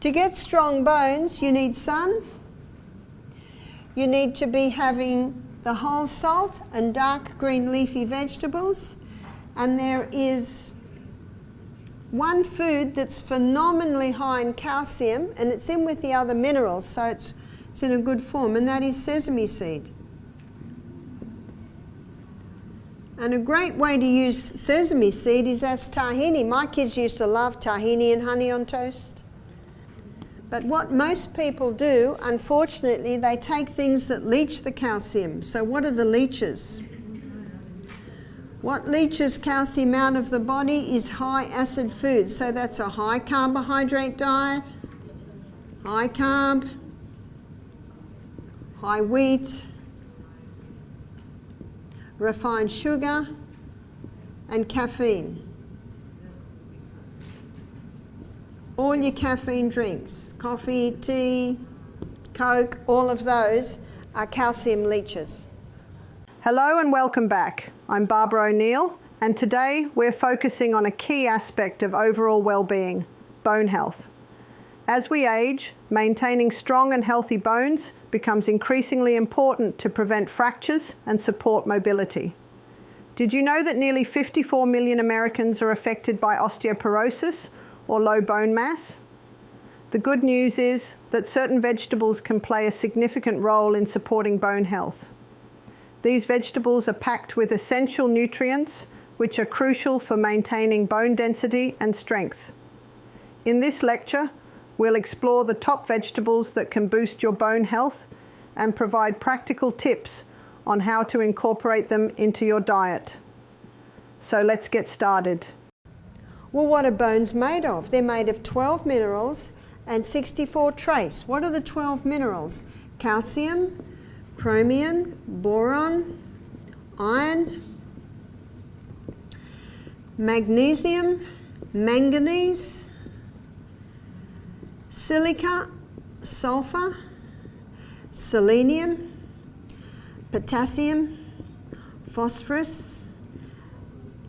To get strong bones, you need sun. You need to be having the whole salt and dark green leafy vegetables. And there is one food that's phenomenally high in calcium, and it's in with the other minerals, so it's in a good form, and that is sesame seed. And a great way to use sesame seed is as tahini. My kids used to love tahini and honey on toast. But what most people do, unfortunately, they take things that leach the calcium. So what are the leaches? What leaches calcium out of the body is high acid foods. So that's a high carbohydrate diet, high carb, high wheat, refined sugar, and caffeine. All your caffeine drinks, coffee, tea, Coke, all of those are calcium leaches. Hello and welcome back. I'm Barbara O'Neill, and today we're focusing on a key aspect of overall well-being, bone health. As we age, maintaining strong and healthy bones becomes increasingly important to prevent fractures and support mobility. Did you know that nearly 54 million Americans are affected by osteoporosis or low bone mass? The good news is that certain vegetables can play a significant role in supporting bone health. These vegetables are packed with essential nutrients which are crucial for maintaining bone density and strength. In this lecture, we'll explore the top vegetables that can boost your bone health and provide practical tips on how to incorporate them into your diet. So let's get started. Well, what are bones made of? They're made of 12 minerals and 64 trace. What are the 12 minerals? Calcium, chromium, boron, iron, magnesium, manganese, silica, sulfur, selenium, potassium, phosphorus,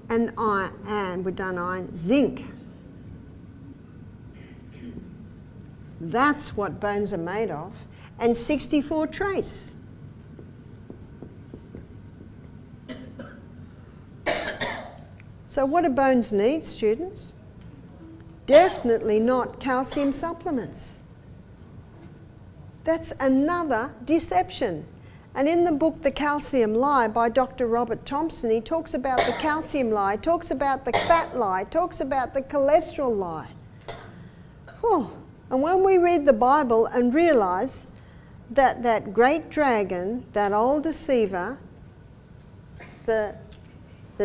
and iron, and we've done iron, zinc. That's what bones are made of, and 64 trace. So what do bones need, students? Definitely not calcium supplements. That's another deception. And in the book, The Calcium Lie by Dr. Robert Thompson, he talks about the calcium lie, talks about the fat lie, talks about the cholesterol lie. Oh, and when we read the Bible and realize that that great dragon, that old deceiver, the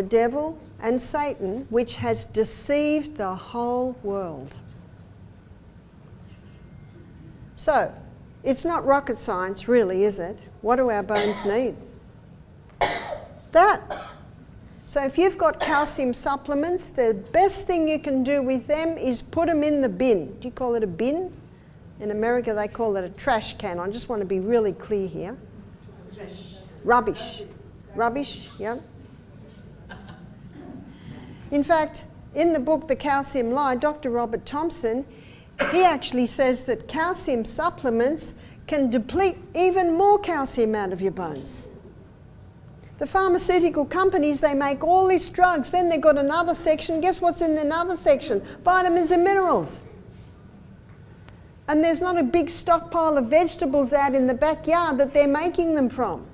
devil and Satan, which has deceived the whole world. So, it's not rocket science really, is it? What do our bones need? That. So if you've got calcium supplements, the best thing you can do with them is put them in the bin. Do you call it a bin? In America they call it a trash can. I just want to be really clear here. Rubbish. Rubbish, yeah. In fact, in the book The Calcium Lie, Dr. Robert Thompson, he actually says that calcium supplements can deplete even more calcium out of your bones. The pharmaceutical companies, they make all these drugs, then they've got another section. Guess what's in another section? Vitamins and minerals. And there's not a big stockpile of vegetables out in the backyard that they're making them from.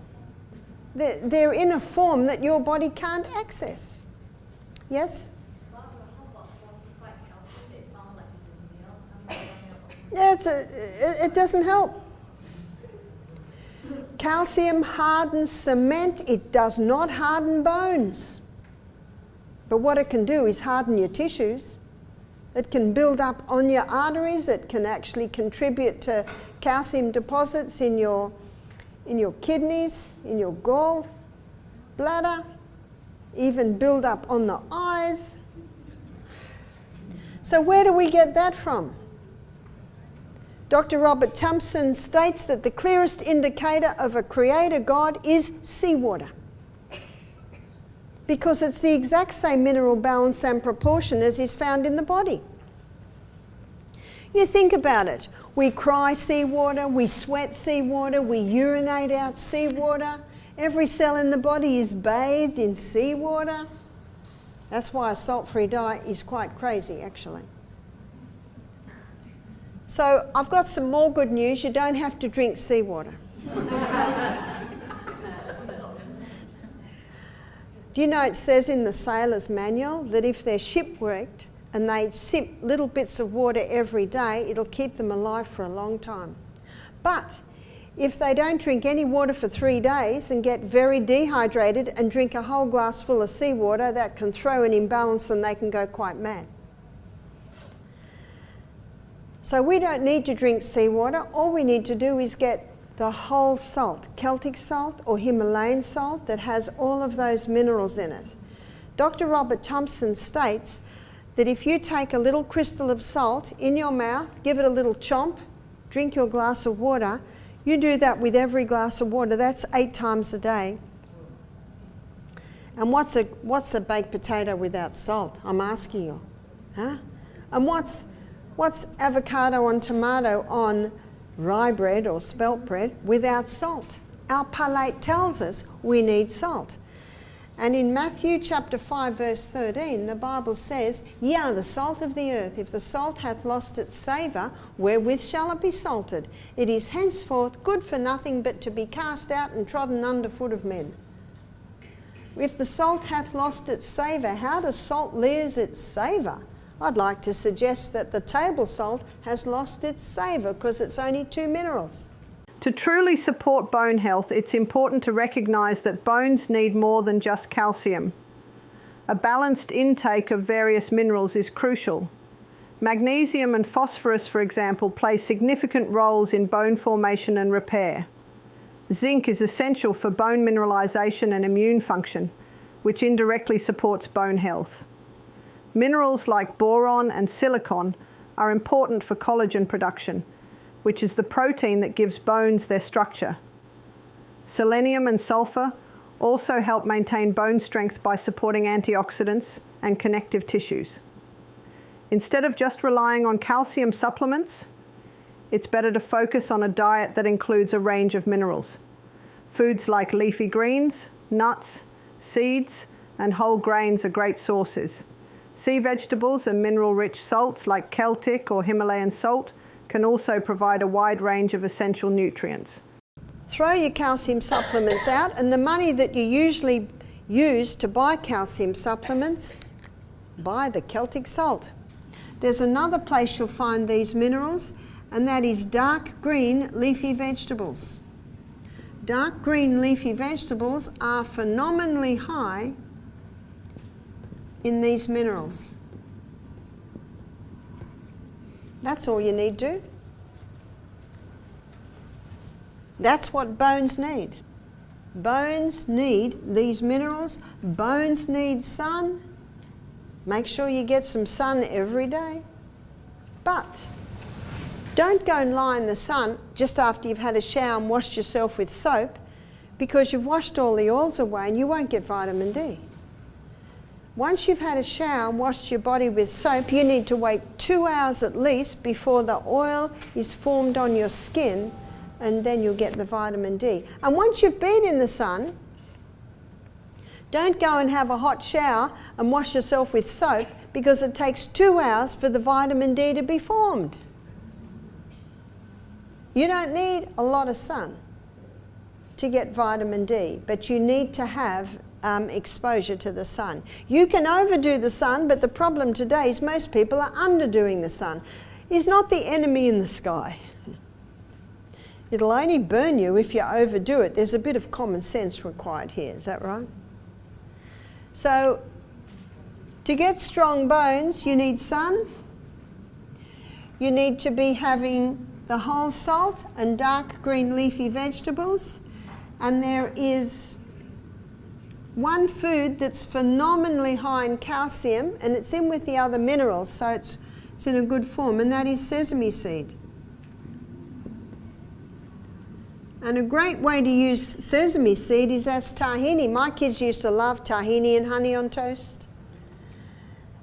They're in a form that your body can't access. Yes? Yeah, it doesn't help. Calcium hardens cement, it does not harden bones. But what it can do is harden your tissues. It can build up on your arteries, it can actually contribute to calcium deposits in your kidneys, in your gall bladder, even build up on the eyes. So where do we get that from? Dr. Robert Thompson states that the clearest indicator of a creator God is seawater, because it's the exact same mineral balance and proportion as is found in the body. You think about it. We cry seawater, we sweat seawater, we urinate out seawater. Every cell in the body is bathed in seawater. That's why a salt-free diet is quite crazy, actually. So I've got some more good news. You don't have to drink seawater. Do you know it says in the sailor's manual that if they're shipwrecked and they sip little bits of water every day, it'll keep them alive for a long time. But if they don't drink any water for 3 days and get very dehydrated and drink a whole glass full of seawater, that can throw an imbalance and they can go quite mad. So we don't need to drink seawater. All we need to do is get the whole salt, Celtic salt or Himalayan salt, that has all of those minerals in it. Dr. Robert Thompson states that if you take a little crystal of salt in your mouth, give it a little chomp, drink your glass of water, you do that with every glass of water, that's 8 times a day. And what's a baked potato without salt? I'm asking you. Huh? And what's avocado and tomato on rye bread or spelt bread without salt? Our palate tells us we need salt. And in Matthew chapter 5 verse 13, the Bible says, "Ye are the salt of the earth. If the salt hath lost its savour, wherewith shall it be salted? It is henceforth good for nothing but to be cast out and trodden under foot of men." If the salt hath lost its savour, how does salt lose its savour? I'd like to suggest that the table salt has lost its savour because it's only 2 minerals. To truly support bone health, it's important to recognise that bones need more than just calcium. A balanced intake of various minerals is crucial. Magnesium and phosphorus, for example, play significant roles in bone formation and repair. Zinc is essential for bone mineralisation and immune function, which indirectly supports bone health. Minerals like boron and silicon are important for collagen production, which is the protein that gives bones their structure. Selenium and sulfur also help maintain bone strength by supporting antioxidants and connective tissues. Instead of just relying on calcium supplements, it's better to focus on a diet that includes a range of minerals. Foods like leafy greens, nuts, seeds, and whole grains are great sources. Sea vegetables and mineral-rich salts like Celtic or Himalayan salt can also provide a wide range of essential nutrients. Throw your calcium supplements out, and the money that you usually use to buy calcium supplements, buy the Celtic salt. There's another place you'll find these minerals, and that is dark green leafy vegetables. Dark green leafy vegetables are phenomenally high in these minerals. That's all you need to. That's what bones need. Bones need these minerals. Bones need sun. Make sure you get some sun every day. But don't go and lie in the sun just after you've had a shower and washed yourself with soap, because you've washed all the oils away and you won't get vitamin D. Once you've had a shower and washed your body with soap, you need to wait 2 hours at least before the oil is formed on your skin, and then you'll get the vitamin D. And once you've been in the sun, don't go and have a hot shower and wash yourself with soap, because it takes 2 hours for the vitamin D to be formed. You don't need a lot of sun to get vitamin D, but you need to have exposure to the sun. You can overdo the sun, but the problem today is most people are underdoing the sun. It's not the enemy in the sky. It'll only burn you if you overdo it. There's a bit of common sense required here, is that right? So, to get strong bones, you need sun. You need to be having the whole salt and dark green leafy vegetables. And there is one food that's phenomenally high in calcium, and it's in with the other minerals, so it's in a good form, and that is sesame seed. And a great way to use sesame seed is as tahini. My kids used to love tahini and honey on toast.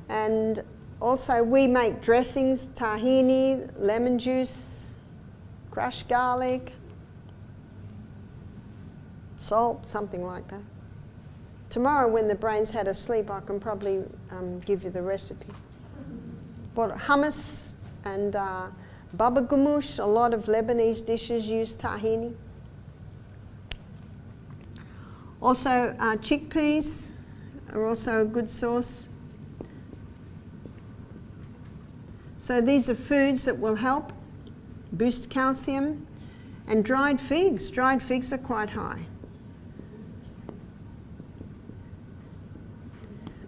And Also, we make dressings, tahini, lemon juice, crushed garlic, salt, something like that. Tomorrow, when the brain's had a sleep, I can probably give you the recipe. But hummus and baba ganoush, a lot of Lebanese dishes use tahini. Also, chickpeas are also a good source. So these are foods that will help boost calcium. And dried figs. Dried figs are quite high.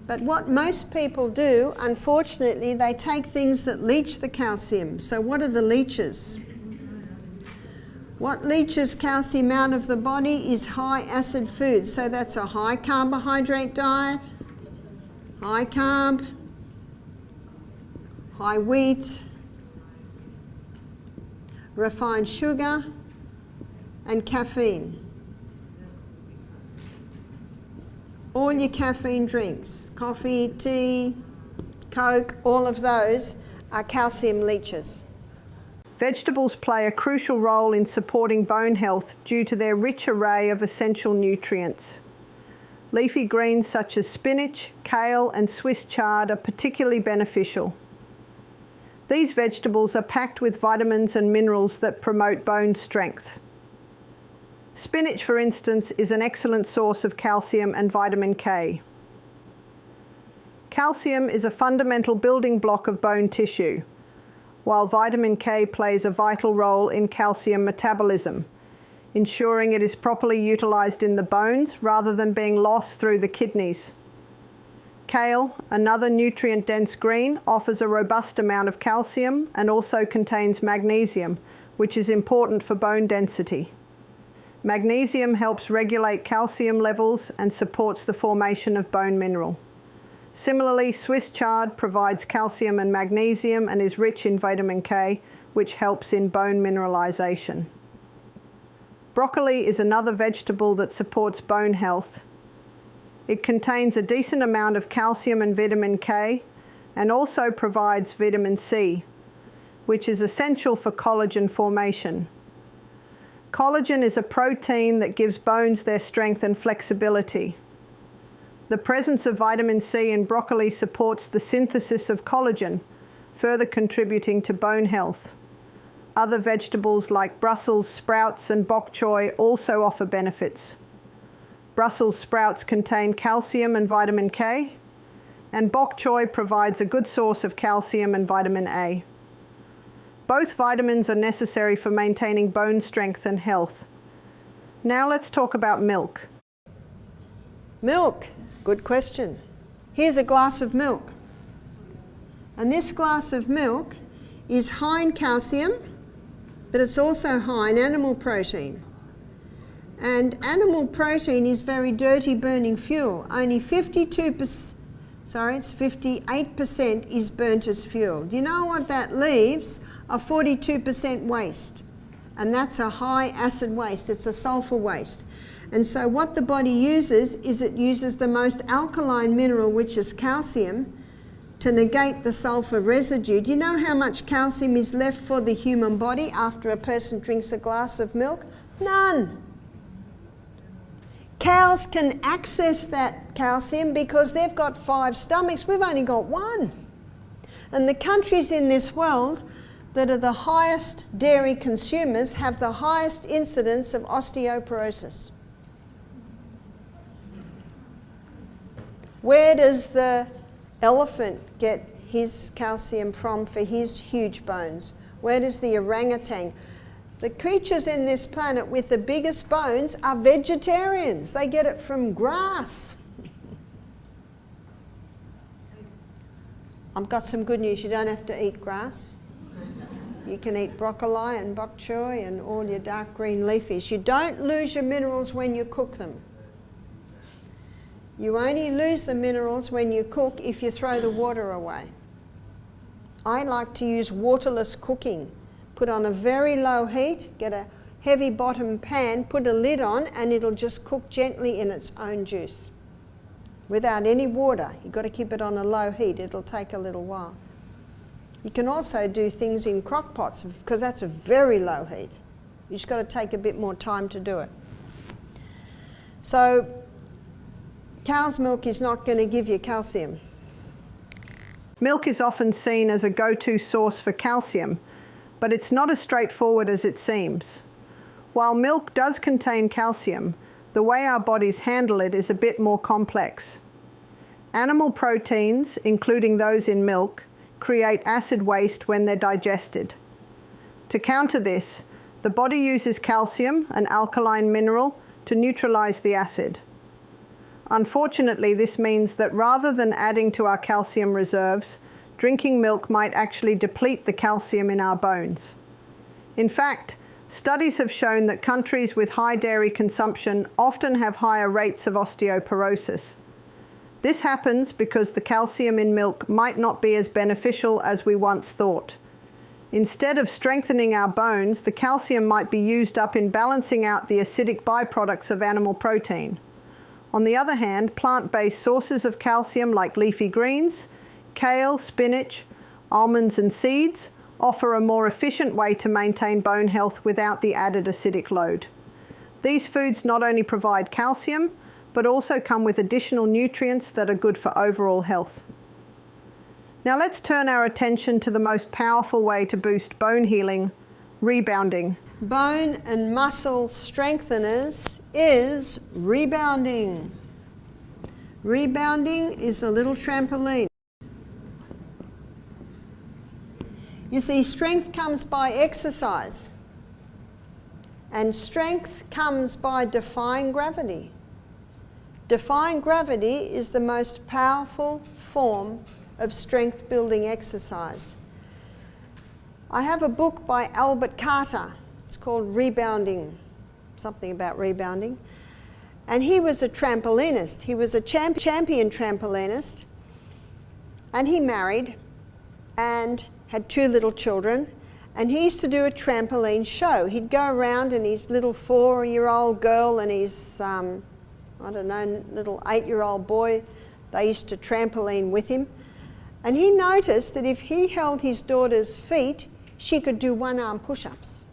But what most people do, unfortunately, they take things that leach the calcium. So what are the leaches? What leaches calcium out of the body is high acid foods. So that's a high carbohydrate diet, high carb, high wheat, refined sugar, and caffeine. All your caffeine drinks, coffee, tea, Coke, all of those are calcium leaches. Vegetables play a crucial role in supporting bone health due to their rich array of essential nutrients. Leafy greens such as spinach, kale, and Swiss chard are particularly beneficial. These vegetables are packed with vitamins and minerals that promote bone strength. Spinach, for instance, is an excellent source of calcium and vitamin K. Calcium is a fundamental building block of bone tissue, while vitamin K plays a vital role in calcium metabolism, ensuring it is properly utilized in the bones rather than being lost through the kidneys. Kale, another nutrient-dense green, offers a robust amount of calcium and also contains magnesium, which is important for bone density. Magnesium helps regulate calcium levels and supports the formation of bone mineral. Similarly, Swiss chard provides calcium and magnesium and is rich in vitamin K, which helps in bone mineralization. Broccoli is another vegetable that supports bone health. It contains a decent amount of calcium and vitamin K and also provides vitamin C, which is essential for collagen formation. Collagen is a protein that gives bones their strength and flexibility. The presence of vitamin C in broccoli supports the synthesis of collagen, further contributing to bone health. Other vegetables like Brussels sprouts and bok choy also offer benefits. Brussels sprouts contain calcium and vitamin K, and bok choy provides a good source of calcium and vitamin A. Both vitamins are necessary for maintaining bone strength and health. Now let's talk about milk. Milk, good question. Here's a glass of milk. And this glass of milk is high in calcium, but it's also high in animal protein. And animal protein is very dirty burning fuel. Only 58% is burnt as fuel. Do you know what that leaves? A 42% waste. And that's a high acid waste. It's a sulfur waste. And so what the body uses is it uses the most alkaline mineral, which is calcium, to negate the sulfur residue. Do you know how much calcium is left for the human body after a person drinks a glass of milk? None. Cows can access that calcium because they've got 5 stomachs. We've only got 1. And the countries in this world that are the highest dairy consumers have the highest incidence of osteoporosis. Where does the elephant get his calcium from for his huge bones? Where does the orangutan? The creatures in this planet with the biggest bones are vegetarians. They get it from grass. I've got some good news. You don't have to eat grass. You can eat broccoli and bok choy and all your dark green leafies. You don't lose your minerals when you cook them. You only lose the minerals when you cook if you throw the water away. I like to use waterless cooking. Put on a very low heat, get a heavy bottom pan, put a lid on, and it'll just cook gently in its own juice without any water. You've got to keep it on a low heat. It'll take a little while. You can also do things in crock pots because that's a very low heat. You just got to take a bit more time to do it. So cow's milk is not going to give you calcium. Milk is often seen as a go-to source for calcium, but it's not as straightforward as it seems. While milk does contain calcium, the way our bodies handle it is a bit more complex. Animal proteins, including those in milk, create acid waste when they're digested. To counter this, the body uses calcium, an alkaline mineral, to neutralize the acid. Unfortunately, this means that rather than adding to our calcium reserves, drinking milk might actually deplete the calcium in our bones. In fact, studies have shown that countries with high dairy consumption often have higher rates of osteoporosis. This happens because the calcium in milk might not be as beneficial as we once thought. Instead of strengthening our bones, the calcium might be used up in balancing out the acidic byproducts of animal protein. On the other hand, plant-based sources of calcium like leafy greens, kale, spinach, almonds and seeds offer a more efficient way to maintain bone health without the added acidic load. These foods not only provide calcium, but also come with additional nutrients that are good for overall health. Now let's turn our attention to the most powerful way to boost bone healing, rebounding. Bone and muscle strengtheners is rebounding. Rebounding is the little trampoline. You see, strength comes by exercise, and strength comes by defying gravity. Defying gravity is the most powerful form of strength building exercise. I have a book by Albert Carter. It's called Rebounding, something about rebounding. And he was a trampolinist. He was a champion trampolinist. And he married and had 2 little children. And he used to do a trampoline show. He'd go around and his little 4-year-old girl and his, I don't know, little 8-year-old boy, they used to trampoline with him. And he noticed that if he held his daughter's feet, she could do 1-arm push-ups.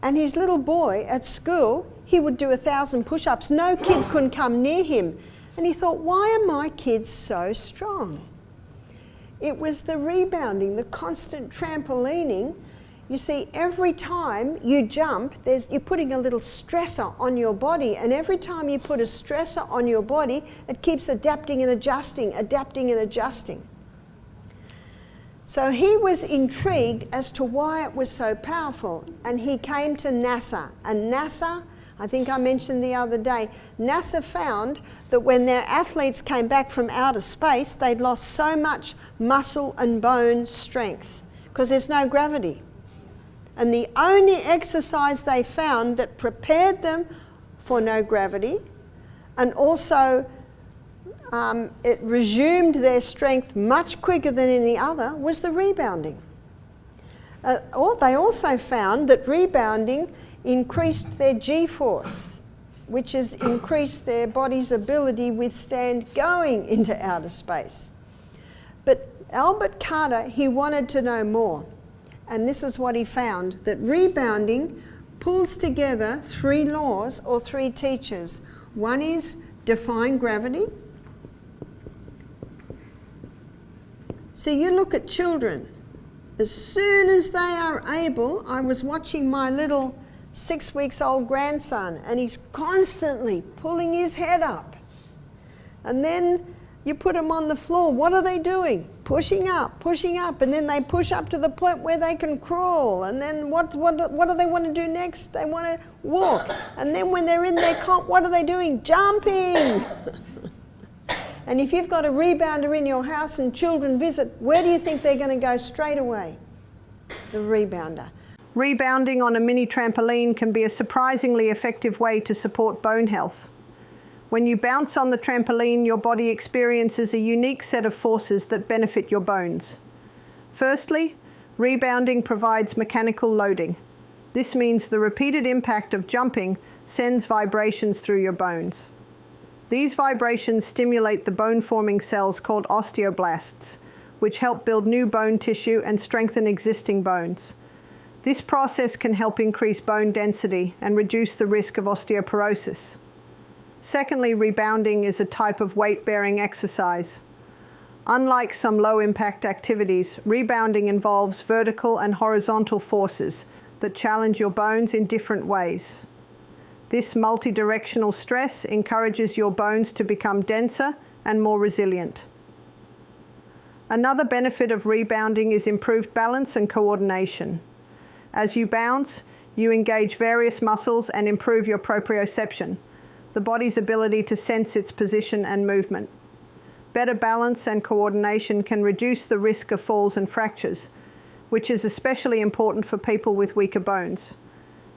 And his little boy at school, he would do 1,000 push-ups. No kid couldn't come near him. And he thought, why are my kids so strong? It was the rebounding, the constant trampolining. You see, every time you jump, you're putting a little stressor on your body, and every time you put a stressor on your body, it keeps adapting and adjusting, adapting and adjusting. So he was intrigued as to why it was so powerful, and he came to NASA. And NASA, I think I mentioned the other day, NASA found that when their athletes came back from outer space, they'd lost so much muscle and bone strength because there's no gravity. And the only exercise they found that prepared them for no gravity and also it resumed their strength much quicker than any other was the rebounding. They also found that rebounding increased their G-force, which has increased their body's ability to withstand going into outer space. But Albert Carter, he wanted to know more. And this is what he found, that rebounding pulls together 3 laws or 3 teachers. One is defying gravity. So you look at children. As soon as they are able, I was watching my little 6-week-old grandson, and he's constantly pulling his head up. And then you put him on the floor. What are they doing? Pushing up, and then they push up to the point where they can crawl. And then what do they want to do next? They want to walk. And then when they're in their cot, what are they doing? Jumping. And if you've got a rebounder in your house and children visit, where do you think they're going to go straight away? The rebounder. Rebounding on a mini trampoline can be a surprisingly effective way to support bone health. When you bounce on the trampoline, your body experiences a unique set of forces that benefit your bones. Firstly, rebounding provides mechanical loading. This means the repeated impact of jumping sends vibrations through your bones. These vibrations stimulate the bone-forming cells called osteoblasts, which help build new bone tissue and strengthen existing bones. This process can help increase bone density and reduce the risk of osteoporosis. Secondly, rebounding is a type of weight-bearing exercise. Unlike some low-impact activities, rebounding involves vertical and horizontal forces that challenge your bones in different ways. This multi-directional stress encourages your bones to become denser and more resilient. Another benefit of rebounding is improved balance and coordination. As you bounce, you engage various muscles and improve your proprioception, the body's ability to sense its position and movement. Better balance and coordination can reduce the risk of falls and fractures, which is especially important for people with weaker bones.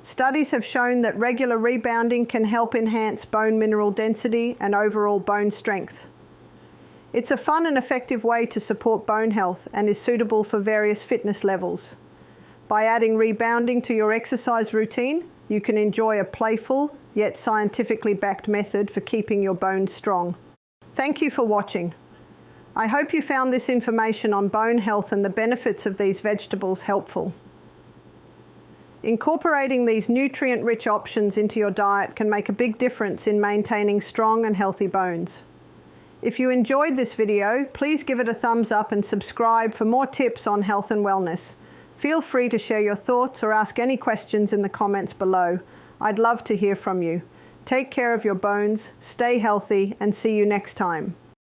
Studies have shown that regular rebounding can help enhance bone mineral density and overall bone strength. It's a fun and effective way to support bone health and is suitable for various fitness levels. By adding rebounding to your exercise routine, you can enjoy a playful yet scientifically backed method for keeping your bones strong. Thank you for watching. I hope you found this information on bone health and the benefits of these vegetables helpful. Incorporating these nutrient-rich options into your diet can make a big difference in maintaining strong and healthy bones. If you enjoyed this video, please give it a thumbs up and subscribe for more tips on health and wellness. Feel free to share your thoughts or ask any questions in the comments below. I'd love to hear from you. Take care of your bones, stay healthy, and see you next time.